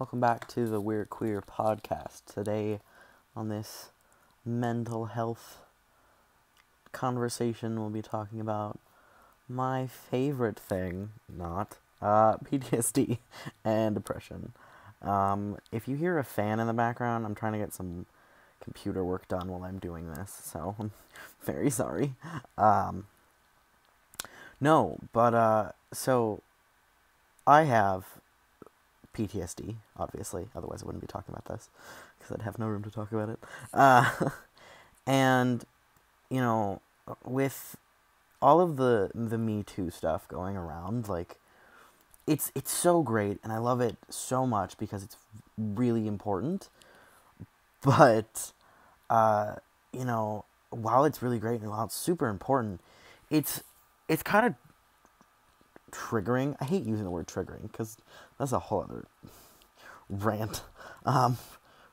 Welcome back to the Weird Queer podcast. Today, on this mental health conversation, we'll be talking about my favorite thing, not PTSD and depression. If you hear a fan in the background, I'm trying to get some computer work done while I'm doing this, so I'm very sorry. So I have PTSD, obviously, otherwise I wouldn't be talking about this, because I'd have no room to talk about it. And, with all of the Me Too stuff going around, it's so great, and I love it so much because it's really important, but, while it's really great and while it's super important, it's kind of triggering. I hate using the word triggering because that's a whole other rant,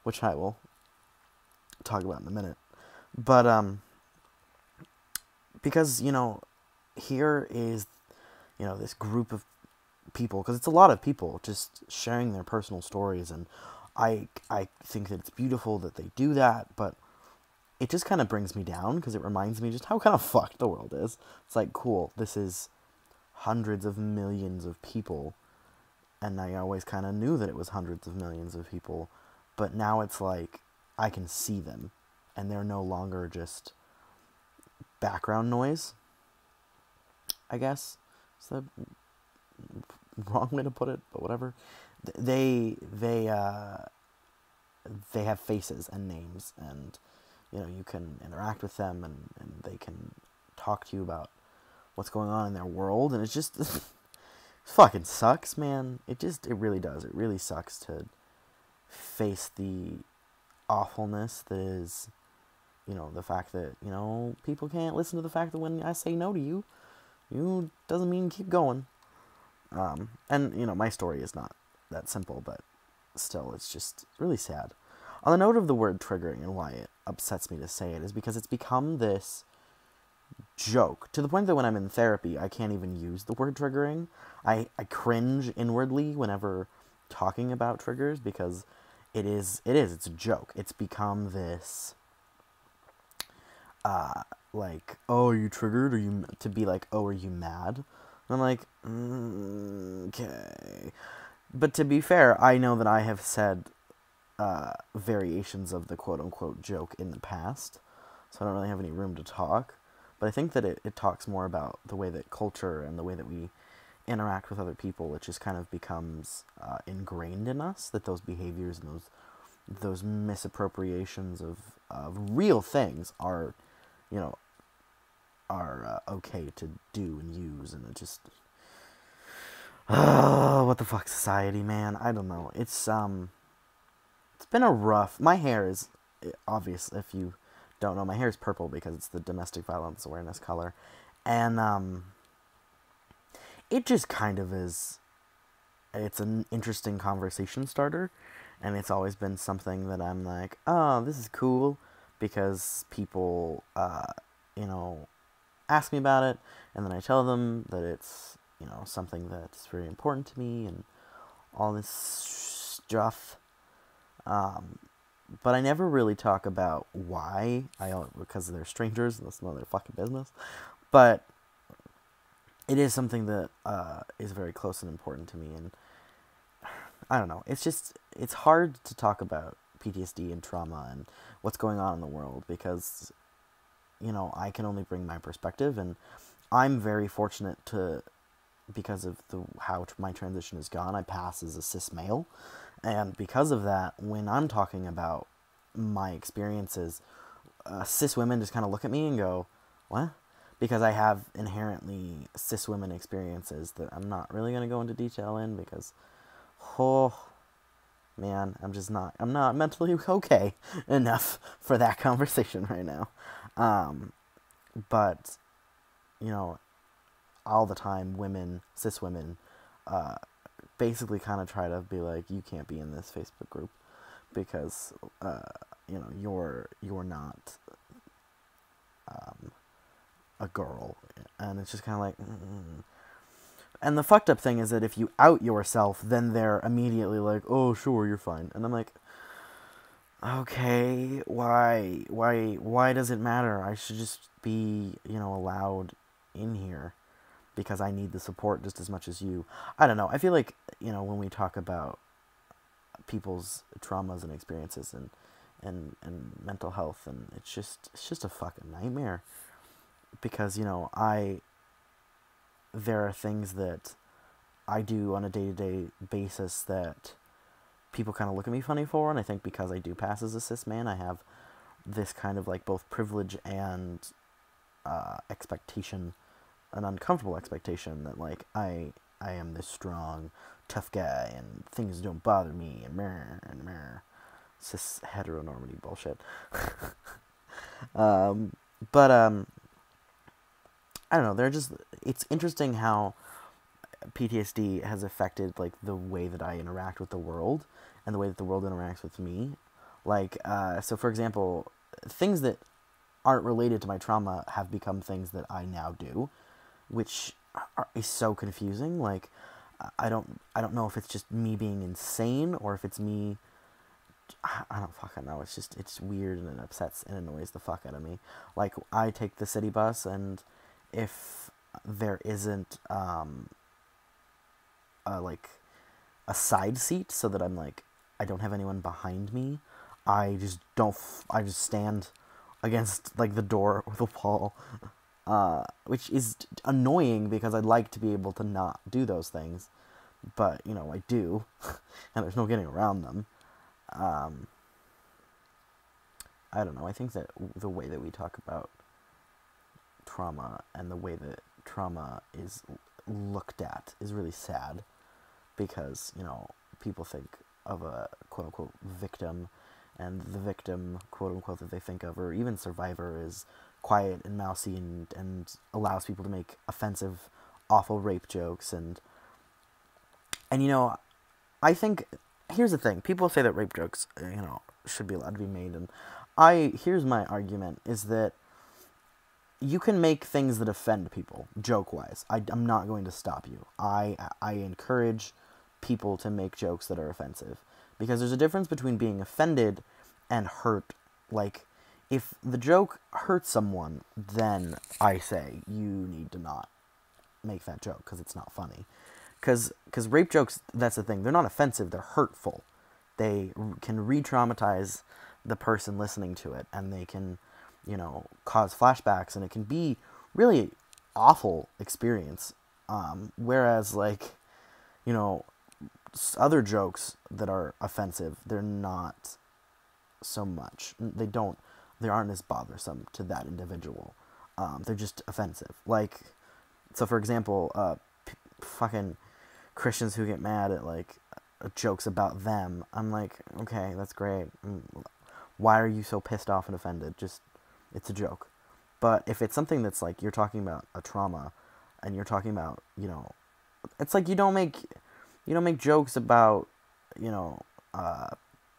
which I will talk about in a minute. But because here is this group of people, because it's a lot of people just sharing their personal stories, and I think that it's beautiful that they do that, but it just kind of brings me down because it reminds me just how kind of fucked the world is. It's like, cool, this is hundreds of millions of people, and I always kind of knew that it was hundreds of millions of people, but now it's like I can see them, and they're no longer just background noise, I guess. Is that wrong way to put it? But whatever. They have faces and names, and you can interact with them, and they can talk to you about what's going on in their world, and it's just fucking sucks, man. It really does. It really sucks to face the awfulness that is, the fact that, people can't listen to the fact that when I say no to you, doesn't mean keep going. And, my story is not that simple, but still, it's just really sad. On the note of the word triggering and why it upsets me to say it is because it's become this joke to the point that when I'm in therapy, I can't even use the word triggering. I cringe inwardly whenever talking about triggers because it's a joke. It's become this, oh, are you triggered? To be like, oh, are you mad? And I'm like, okay. But to be fair, I know that I have said variations of the quote-unquote joke in the past, so I don't really have any room to talk. But I think that it talks more about the way that culture and the way that we interact with other people, it just kind of becomes ingrained in us, that those behaviors and those misappropriations of real things are, okay to do and use, and it just, what the fuck, society, man. I don't know. It's been a rough. My hair is obvious. If you don't know, my hair is purple because it's the domestic violence awareness color, and it just kind of is. It's an interesting conversation starter, and it's always been something that I'm like, oh, this is cool, because people, ask me about it, and then I tell them that it's, something that's very important to me, and all this stuff. But I never really talk about why. Because they're strangers, and that's none of their fucking business. But it is something that is very close and important to me, and I don't know. It's hard to talk about PTSD and trauma and what's going on in the world because, I can only bring my perspective, and I'm very fortunate because of how my transition has gone, I pass as a cis male. And because of that, when I'm talking about my experiences, cis women just kind of look at me and go, what? Because I have inherently cis women experiences that I'm not really going to go into detail in because, oh, man, I'm not mentally okay enough for that conversation right now. But, all the time, cis women, basically kind of try to be like, you can't be in this Facebook group because, you're not, a girl, and it's just kind of like, And the fucked up thing is that if you out yourself, then they're immediately like, oh, sure, you're fine. And I'm like, okay, why does it matter? I should just be, allowed in here because I need the support just as much as you. I don't know. I feel like, when we talk about people's traumas and experiences and mental health, and it's just a fucking nightmare because, there are things that I do on a day-to-day basis that people kind of look at me funny for, and I think because I do pass as a cis man, I have this kind of like both privilege and expectation, an uncomfortable expectation that like I am this strong, tough guy, and things don't bother me, and meh, cis heteronormity bullshit. But I don't know. It's interesting how PTSD has affected like the way that I interact with the world and the way that the world interacts with me. Like, so for example, things that aren't related to my trauma have become things that I now do, which is so confusing. Like, I don't know if it's just me being insane or if it's me. I don't fucking know. It's weird and it upsets and annoys the fuck out of me. Like, I take the city bus, and if there isn't like a side seat so that I'm like I don't have anyone behind me, I just stand against like the door or the wall, which is annoying because I'd like to be able to not do those things, but I do, and there's no getting around them. I don't know. I think that the way that we talk about trauma and the way that trauma is looked at is really sad because, people think of a quote-unquote victim, and the victim, quote-unquote, that they think of, or even survivor, is quiet and mousy and allows people to make offensive, awful rape jokes. And I think, here's the thing. People say that rape jokes, should be allowed to be made, and here's my argument, is that you can make things that offend people, joke-wise. I'm not going to stop you. I encourage people to make jokes that are offensive. Because there's a difference between being offended and hurt. Like, if the joke hurts someone, then I say you need to not make that joke because it's not funny. Because rape jokes, that's the thing, they're not offensive, they're hurtful. They can re-traumatize the person listening to it, and they can, cause flashbacks, and it can be really awful experience. Whereas, like, other jokes that are offensive, they're not so much. They aren't as bothersome to that individual. They're just offensive. Like, so for example, fucking Christians who get mad at, like, jokes about them, I'm like, okay, that's great. Why are you so pissed off and offended? Just, it's a joke. But if it's something that's like, you're talking about a trauma, and you're talking about, it's like you don't make jokes about,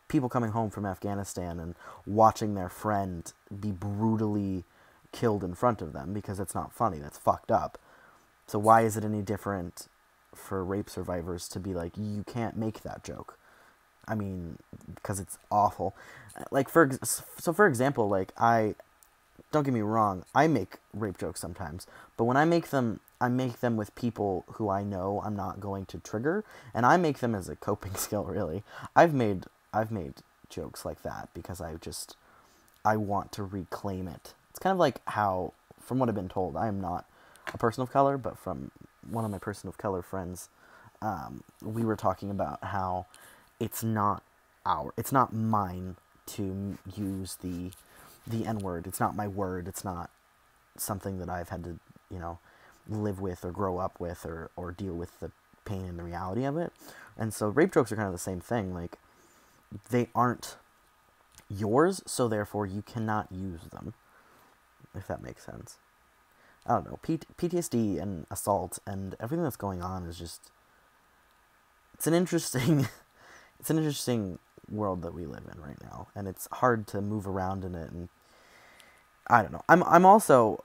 people coming home from Afghanistan and watching their friend be brutally killed in front of them, because it's not funny. That's fucked up. So why is it any different for rape survivors to be like, you can't make that joke? I mean, because it's awful. Like, for example, like, don't get me wrong, I make rape jokes sometimes, but when I make them with people who I know I'm not going to trigger, and I make them as a coping skill, really. I've made jokes like that because I want to reclaim it. It's kind of like how, from what I've been told, I am not a person of color, but from one of my person of color friends, we were talking about how it's not mine to use the N-word. It's not my word. It's not something that I've had to, live with or grow up with or deal with the pain and the reality of it. And so rape jokes are kind of the same thing. Like, they aren't yours, so therefore you cannot use them, if that makes sense. I don't know. PTSD and assault and everything that's going on is just, it's an interesting world that we live in right now, and it's hard to move around in it. And I don't know. I'm also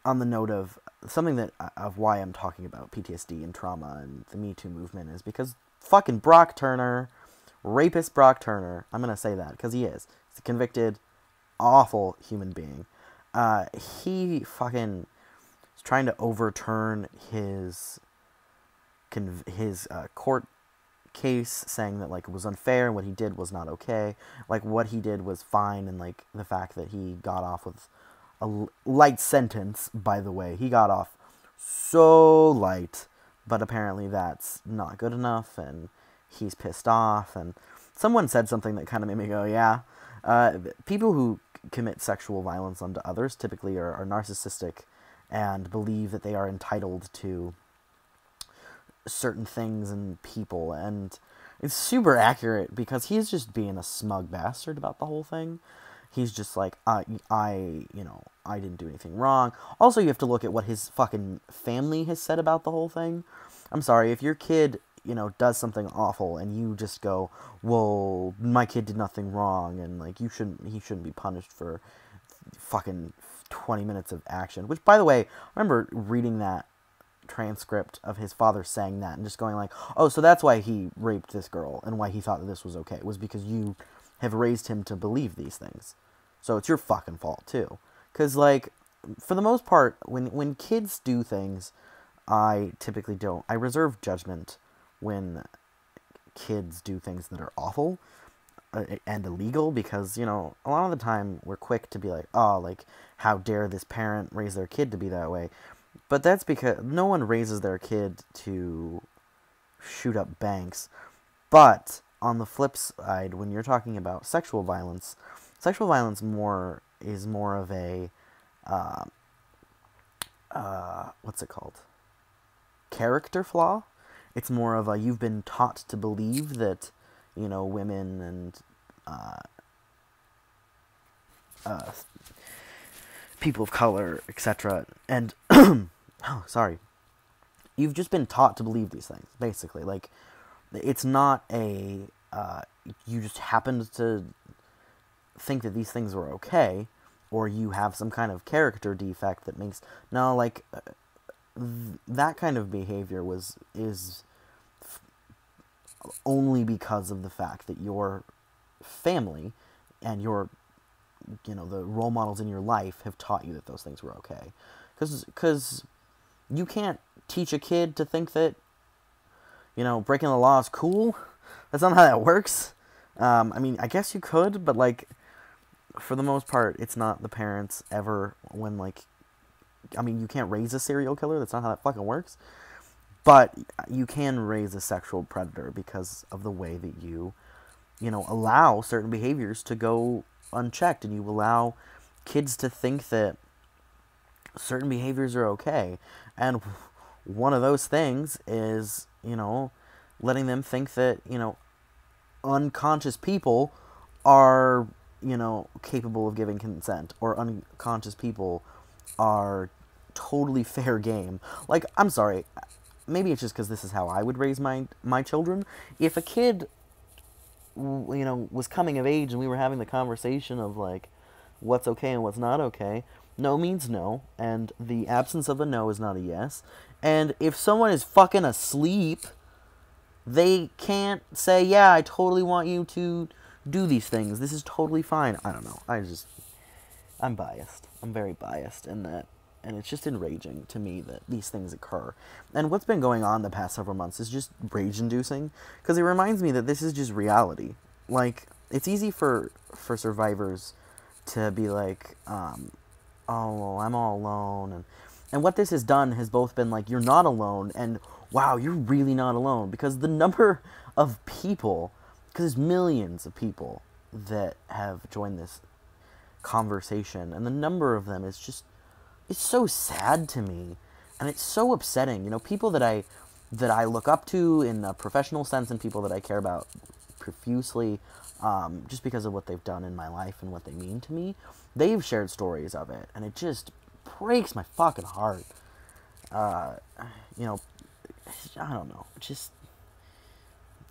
on the note of something that of why I'm talking about PTSD and trauma and the Me Too movement is because fucking Brock Turner, rapist Brock Turner, I'm gonna say that because he is. He's a convicted, awful human being. He fucking is trying to overturn his court case, saying that like it was unfair and what he did was not okay. Like what he did was fine, and like the fact that he got off with a light sentence, by the way, he got off so light, but apparently that's not good enough, and he's pissed off. And someone said something that kind of made me go, yeah, people who commit sexual violence onto others typically are narcissistic and believe that they are entitled to certain things and people, and it's super accurate because he's just being a smug bastard about the whole thing. He's just like, I didn't do anything wrong. Also, you have to look at what his fucking family has said about the whole thing. I'm sorry, if your kid, does something awful and you just go, well, my kid did nothing wrong, and like he shouldn't be punished for fucking 20 minutes of action. Which, by the way, I remember reading that transcript of his father saying that and just going like, oh, so that's why he raped this girl and why he thought that this was okay, was because you have raised him to believe these things. So it's your fucking fault too. Because like, for the most part, when kids do things, I typically don't. I reserve judgment when kids do things that are awful and illegal, because, a lot of the time we're quick to be like, oh, like, how dare this parent raise their kid to be that way. But that's because no one raises their kid to shoot up banks. But on the flip side, when you're talking about sexual violence is more of a, what's it called? Character flaw. It's more of a, you've been taught to believe that, women and people of color, etc. And, oh, sorry. You've just been taught to believe these things, basically. Like, it's not a, you just happened to think that these things were okay, or you have some kind of character defect that makes, no, like, that kind of behavior is only because of the fact that your family and your, the role models in your life have taught you that those things were okay. Because you can't teach a kid to think that, breaking the law is cool. That's not how that works. I mean, I guess you could, but, like, for the most part, it's not the parents ever when, like, I mean, you can't raise a serial killer. That's not how that fucking works. But you can raise a sexual predator because of the way that you, allow certain behaviors to go unchecked, and you allow kids to think that certain behaviors are okay. And one of those things is, letting them think that, unconscious people are, capable of giving consent, or unconscious people are totally fair game. Like, I'm sorry, maybe it's just because this is how I would raise my children. If a kid, was coming of age and we were having the conversation of, like, what's okay and what's not okay, no means no, and the absence of a no is not a yes. And if someone is fucking asleep, they can't say, yeah, I totally want you to do these things. This is totally fine. I don't know. I'm biased. I'm very biased in that. And it's just enraging to me that these things occur. And what's been going on the past several months is just rage-inducing, because it reminds me that this is just reality. Like, it's easy for survivors to be like, oh, well, I'm all alone. And what this has done has both been like, you're not alone, and wow, you're really not alone. Because the number of people, because there's millions of people that have joined this conversation, and the number of them is just, it's so sad to me, and it's so upsetting. People that I look up to in a professional sense, and people that I care about profusely, just because of what they've done in my life and what they mean to me, they've shared stories of it, and it just breaks my fucking heart. I don't know. Just,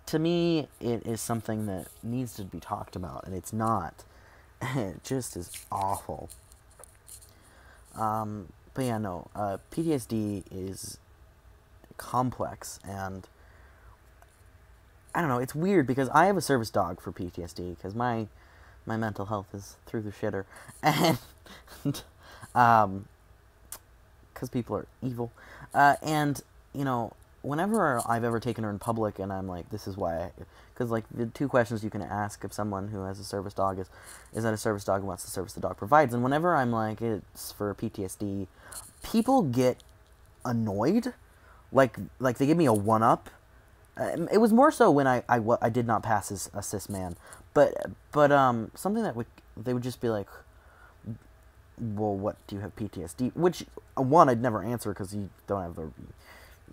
to me, it is something that needs to be talked about, and it's not. It just is awful. but yeah, no, PTSD is complex, and I don't know, it's weird because I have a service dog for PTSD because my mental health is through the shitter, and um, because people are evil, and you know, whenever I've ever taken her in public, and I'm like, this is why, because like the two questions you can ask of someone who has a service dog is that a service dog and what's the service the dog provides, and whenever I'm like it's for PTSD, people get annoyed, like they give me a one up. It was more so when I did not pass as a cis man, but something that they would just be like, well, what do you have PTSD? Which one I'd never answer because you don't have the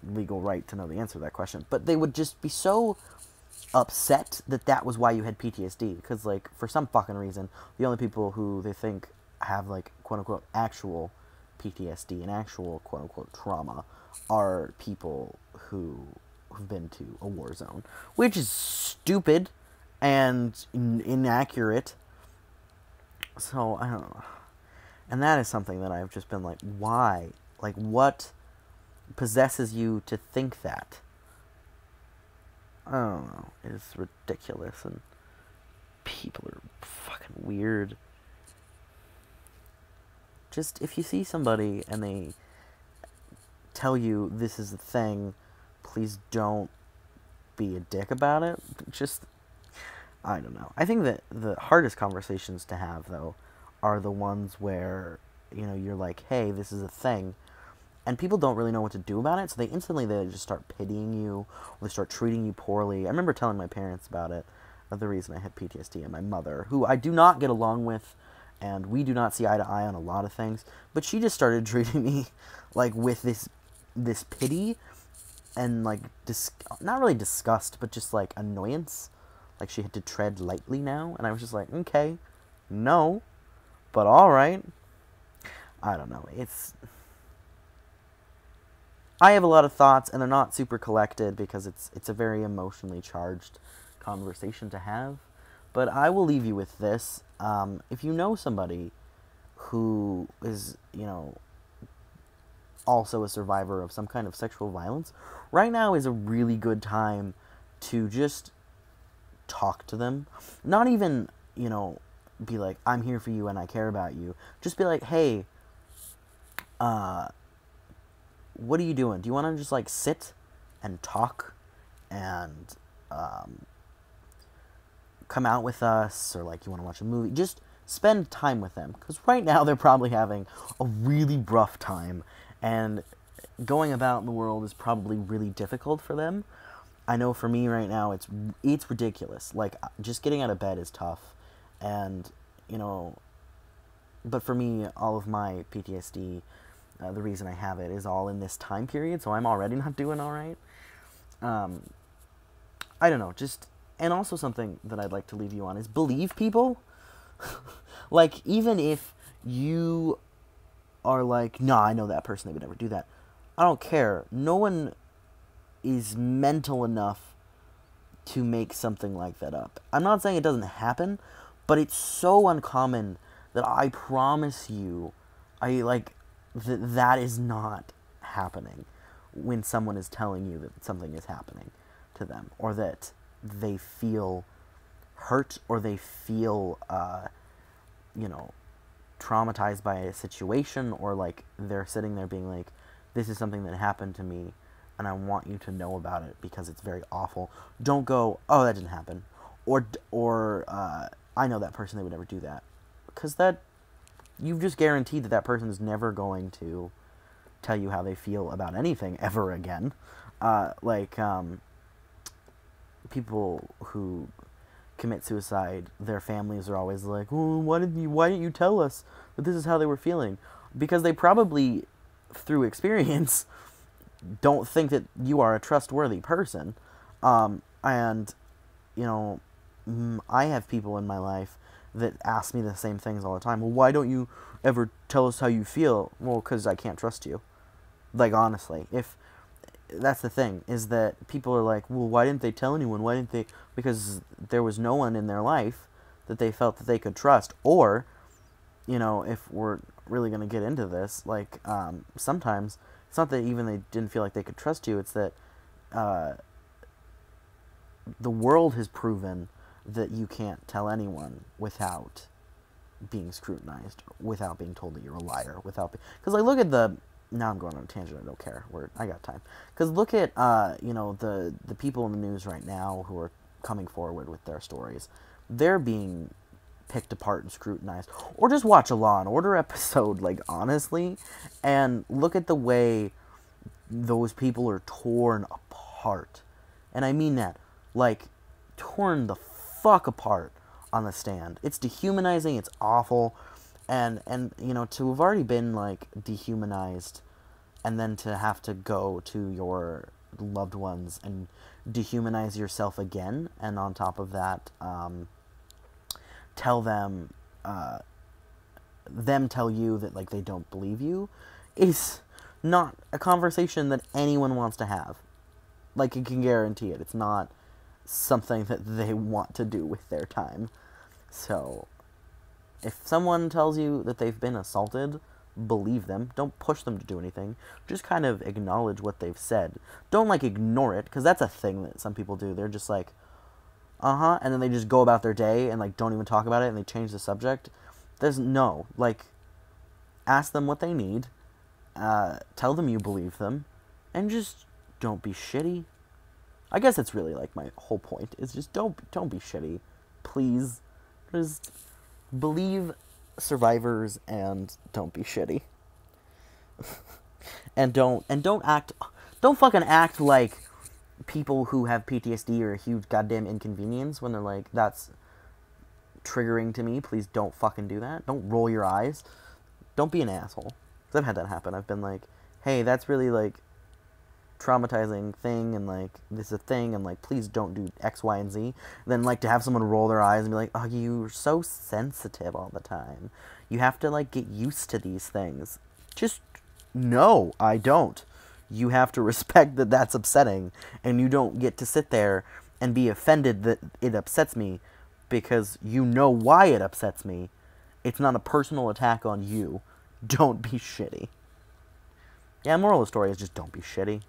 legal right to know the answer to that question. But they would just be so upset that was why you had PTSD, because like for some fucking reason the only people who they think have like quote unquote actual PTSD and actual quote unquote trauma are people who've been to a war zone, which is stupid and inaccurate. So I don't know, and that is something that I've just been like, why? Like, what possesses you to think that? I don't know. It's ridiculous, and people are fucking weird. Just, if you see somebody and they tell you this is the thing, please don't be a dick about it. Just, I don't know. I think that the hardest conversations to have, though, are the ones where, you know, you're like, hey, this is a thing, and people don't really know what to do about it, so they just start pitying you, or they start treating you poorly. I remember telling my parents about it, the reason I had PTSD, and my mother, who I do not get along with, and we do not see eye to eye on a lot of things, but she just started treating me, like, with this pity, and, like, not really disgust, but just, like, annoyance. Like, she had to tread lightly now, and I was just like, okay, no, but alright. I don't know, I have a lot of thoughts, and they're not super collected, because it's a very emotionally charged conversation to have, but I will leave you with this. If you know somebody who is, you know, also a survivor of some kind of sexual violence, right now is a really good time to just talk to them. Not even, you know, be like, I'm here for you and I care about you. Just be like, hey, what are you doing? Do you want to just, like, sit and talk and come out with us, or, like, you want to watch a movie? Just spend time with them, because right now they're probably having a really rough time, and going about in the world is probably really difficult for them. I know for me right now it's ridiculous. Like, just getting out of bed is tough, and, you know, but for me, all of my PTSD, the reason I have it is all in this time period, so I'm already not doing alright. I don't know, just, and also something that I'd like to leave you on is believe people. Like, even if you are like, nah, I know that person, they would never do that. I don't care. No one is mental enough to make something like that up. I'm not saying it doesn't happen, but it's so uncommon that I promise you, that is not happening when someone is telling you that something is happening to them, or that they feel hurt, or they feel, you know, traumatized by a situation, or, like, they're sitting there being like, this is something that happened to me, and I want you to know about it because it's very awful. Don't go, oh, that didn't happen, or I know that person, they would never do that, because that, you've just guaranteed that person is never going to tell you how they feel about anything ever again. People who commit suicide, their families are always like, oh, why didn't you tell us that this is how they were feeling? Because they probably, through experience, don't think that you are a trustworthy person. And, you know, I have people in my life that ask me the same things all the time. Well, why don't you ever tell us how you feel? Well, because I can't trust you. Like, honestly, if that's the thing, is that people are like, well, why didn't they tell anyone? Why didn't they? Because there was no one in their life that they felt that they could trust. Or, you know, if we're really going to get into this. Like, sometimes it's not that even they didn't feel like they could trust you. It's that the world has proven that you can't tell anyone without being scrutinized, without being told that you're a liar, because like look at the, now I'm going on a tangent, I don't care, I got time, because look at the people in the news right now who are coming forward with their stories. They're being picked apart and scrutinized. Or just watch a Law and Order episode, like, honestly, and look at the way those people are torn apart. And I mean that, like, torn the fuck apart on the stand. It's dehumanizing, it's awful, and to have already been, like, dehumanized, and then to have to go to your loved ones and dehumanize yourself again, and on top of that, tell them tell you that, like, they don't believe you, is not a conversation that anyone wants to have. Like, I can guarantee it. It's not something that they want to do with their time. So, if someone tells you that they've been assaulted, believe them. Don't push them to do anything. Just kind of acknowledge what they've said. Don't, like, ignore it, because that's a thing that some people do. They're just like, and then they just go about their day and, like, don't even talk about it, and they change the subject. Ask them what they need, tell them you believe them, and just don't be shitty. I guess it's really, like, my whole point, is just don't be shitty. Please. Just believe survivors and don't be shitty. and don't fucking act like people who have PTSD are a huge goddamn inconvenience when they're like, that's triggering to me. Please don't fucking do that. Don't roll your eyes. Don't be an asshole. Because I've had that happen. I've been like, hey, that's really, like, traumatizing thing, and, like, this is a thing, and, like, please don't do X, Y, and Z. And then, like, to have someone roll their eyes and be like, oh, you're so sensitive all the time. You have to, like, get used to these things. Just, no, I don't. You have to respect that that's upsetting, and you don't get to sit there and be offended that it upsets me, because you know why it upsets me. It's not a personal attack on you. Don't be shitty. Yeah, moral of the story is just don't be shitty.